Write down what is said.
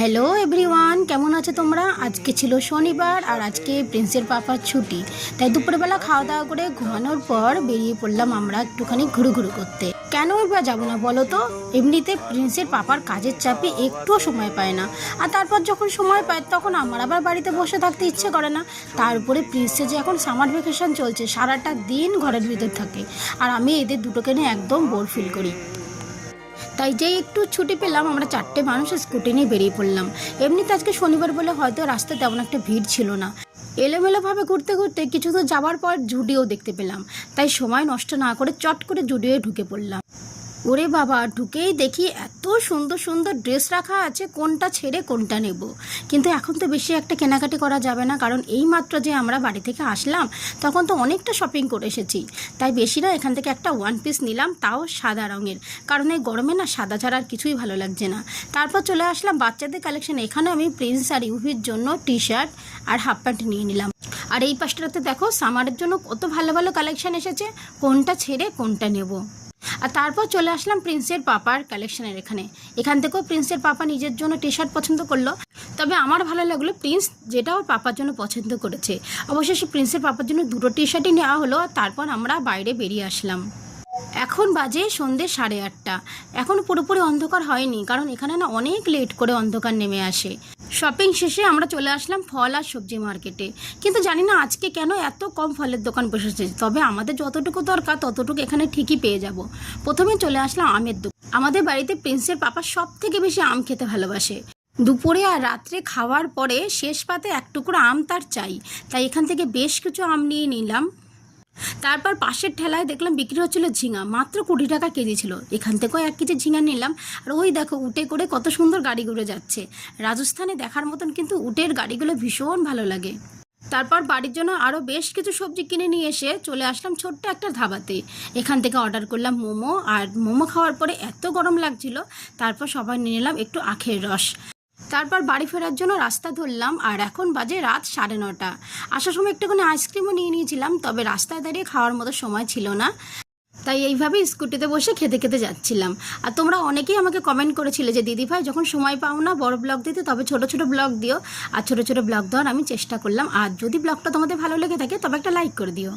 Hello everyone, কেমন আছো তোমরা? আজকে ছিল শনিবার আর আজকে প্রিন্সের পাপার ছুটি, তাই দুপুরবেলা খাওয়া দাওয়া করে ঘুমানোর পর বেরিয়ে পড়লাম আমরা একটুখানি ঘুরু করতে। কেনই বা যাবো না বলো তো? এমনিতে প্রিন্সের পাপার কাজের চাপে একটুও সময় পায় না, আর তারপর যখন সময় পায় তখন আমার আবার বাড়িতে বসে থাকতে ইচ্ছে করে না। তারপরে প্রিন্সের যে এখন সামার ভ্যাকেশন চলছে, সারাটা দিন ঘরের ভিতর থাকে, আর আমি এদের দুটোকে নিয়ে একদম বোর ফিল করি। তাই যেই একটু ছুটি পেলাম আমরা চারটে মানুষ স্কুটি নিয়ে বেরিয়ে পড়লাম। এমনিতে আজকে শনিবার বলে হয়তো রাস্তায় তেমন একটা ভিড় ছিল না। এলোমেলোভাবে ঘুরতে ঘুরতে কিছু দূর যাওয়ার পর জুডিও দেখতে পেলাম, তাই সময় নষ্ট না করে চট করে জুডিওয়ে ঢুকে পড়লাম। ওরে বাবা, ঢুকেই দেখি এত সুন্দর সুন্দর ড্রেস রাখা আছে, কোনটা ছেড়ে কোনটা নেব। কিন্তু এখন তো বেশি একটা কেনাকাটি করা যাবে না, কারণ এই মাত্র যে আমরা বাড়ি থেকে আসলাম তখন তো অনেকটা শপিং করে এসেছি। তাই বেশি না, এখান থেকে একটা ওয়ান পিস নিলাম, তাও সাদা রঙের, কারণ এই গরমে না সাদা ছাড়া আর কিছুই ভালো লাগছে না। তারপর চলে আসলাম বাচ্চাদের কালেকশন। এখানে আমি প্রিন্স আর ইউভির জন্য টি শার্ট আর হাফ প্যান্ট নিয়ে নিলাম। আর এই পাশটাতে দেখো সামারের জন্য কত ভালো ভালো কালেকশন এসেছে, কোনটা ছেড়ে কোনটা নেব। আর তারপর চলে আসলাম প্রিন্সের পাপার কালেকশনের এখান থেকেও প্রিন্সের পাপা নিজের জন্য টি শার্ট পছন্দ করলো, তবে আমার ভালো লাগলো প্রিন্স যেটা ওর পাপার জন্য পছন্দ করেছে। অবশ্যই প্রিন্সের পাপার জন্য দুটো টি শার্টই নেওয়া হলো, আর তারপর আমরা বাইরে বেরিয়ে আসলাম। এখন বাজে সন্ধ্যে 8:30। এখন পুরোপুরি অন্ধকার হয়নি, কারণ এখানে না অনেক লেট করে অন্ধকার নেমে আসে। শপিং শেষে আমরা চলে আসলাম ফল আর সবজি মার্কেটে, কিন্তু জানি না আজকে কেন এত কম ফলের দোকান বসেছে, তবে আমাদের যতটুকু দরকার ততটুকু এখানে ঠিকই পেয়ে যাব। প্রথমে চলে আসলাম আমের দোকান। আমাদের বাড়িতে প্রিন্সের পাপা সব থেকে বেশি আম খেতে ভালোবাসে। দুপুরে আর রাত্রে খাওয়ার পরে শেষ পাতে এক টুকরো আম তার চাই, তাই এখান থেকে বেশ কিছু আম নিয়ে নিলাম। তারপর পাশের ঠেলায় দেখলাম বিক্রি হচ্ছিল ঝিঙা, মাত্র 20 টাকা কেজি ছিল। এখান থেকেও 1 কেজি ঝিঙা নিলাম। আর ওই দেখো উটে করে কত সুন্দর গাড়িগুলো যাচ্ছে। রাজস্থানে দেখার মতন কিন্তু উটের গাড়িগুলো ভীষণ ভালো লাগে। তারপর বাড়ির জন্য আরও বেশ কিছু সবজি কিনে নিয়ে এসে চলে আসলাম ছোট্ট একটা ধাবাতে। এখান থেকে অর্ডার করলাম মোমো, আর মোমো খাওয়ার পরে এত গরম লাগছিল, তারপর সবাই নিয়ে নিলাম একটু আখের রস। তারপর বাড়ি ফেরার জন্য রাস্তা ধরলাম, আর এখন বাজে রাত 9:30। আসার সময় একটুখানি আইসক্রিমও নিয়ে নিয়েছিলাম, তবে রাস্তায় দাঁড়িয়ে খাওয়ার মতো সময় ছিল না, তাই এইভাবেই স্কুটিতে বসে খেতে খেতে যাচ্ছিলাম। আর তোমরা অনেকেই আমাকে কমেন্ট করেছিলে যে দিদিভাই যখন সময় পাও না বড় ব্লগ দিতে, তবে ছোট ছোট ব্লগ দিও। আর ছোট ছোট ব্লগ দেওয়ার আমি চেষ্টা করলাম। আর যদি ব্লগটা তোমাদের ভালো লেগে থাকে তবে একটা লাইক করে দিও।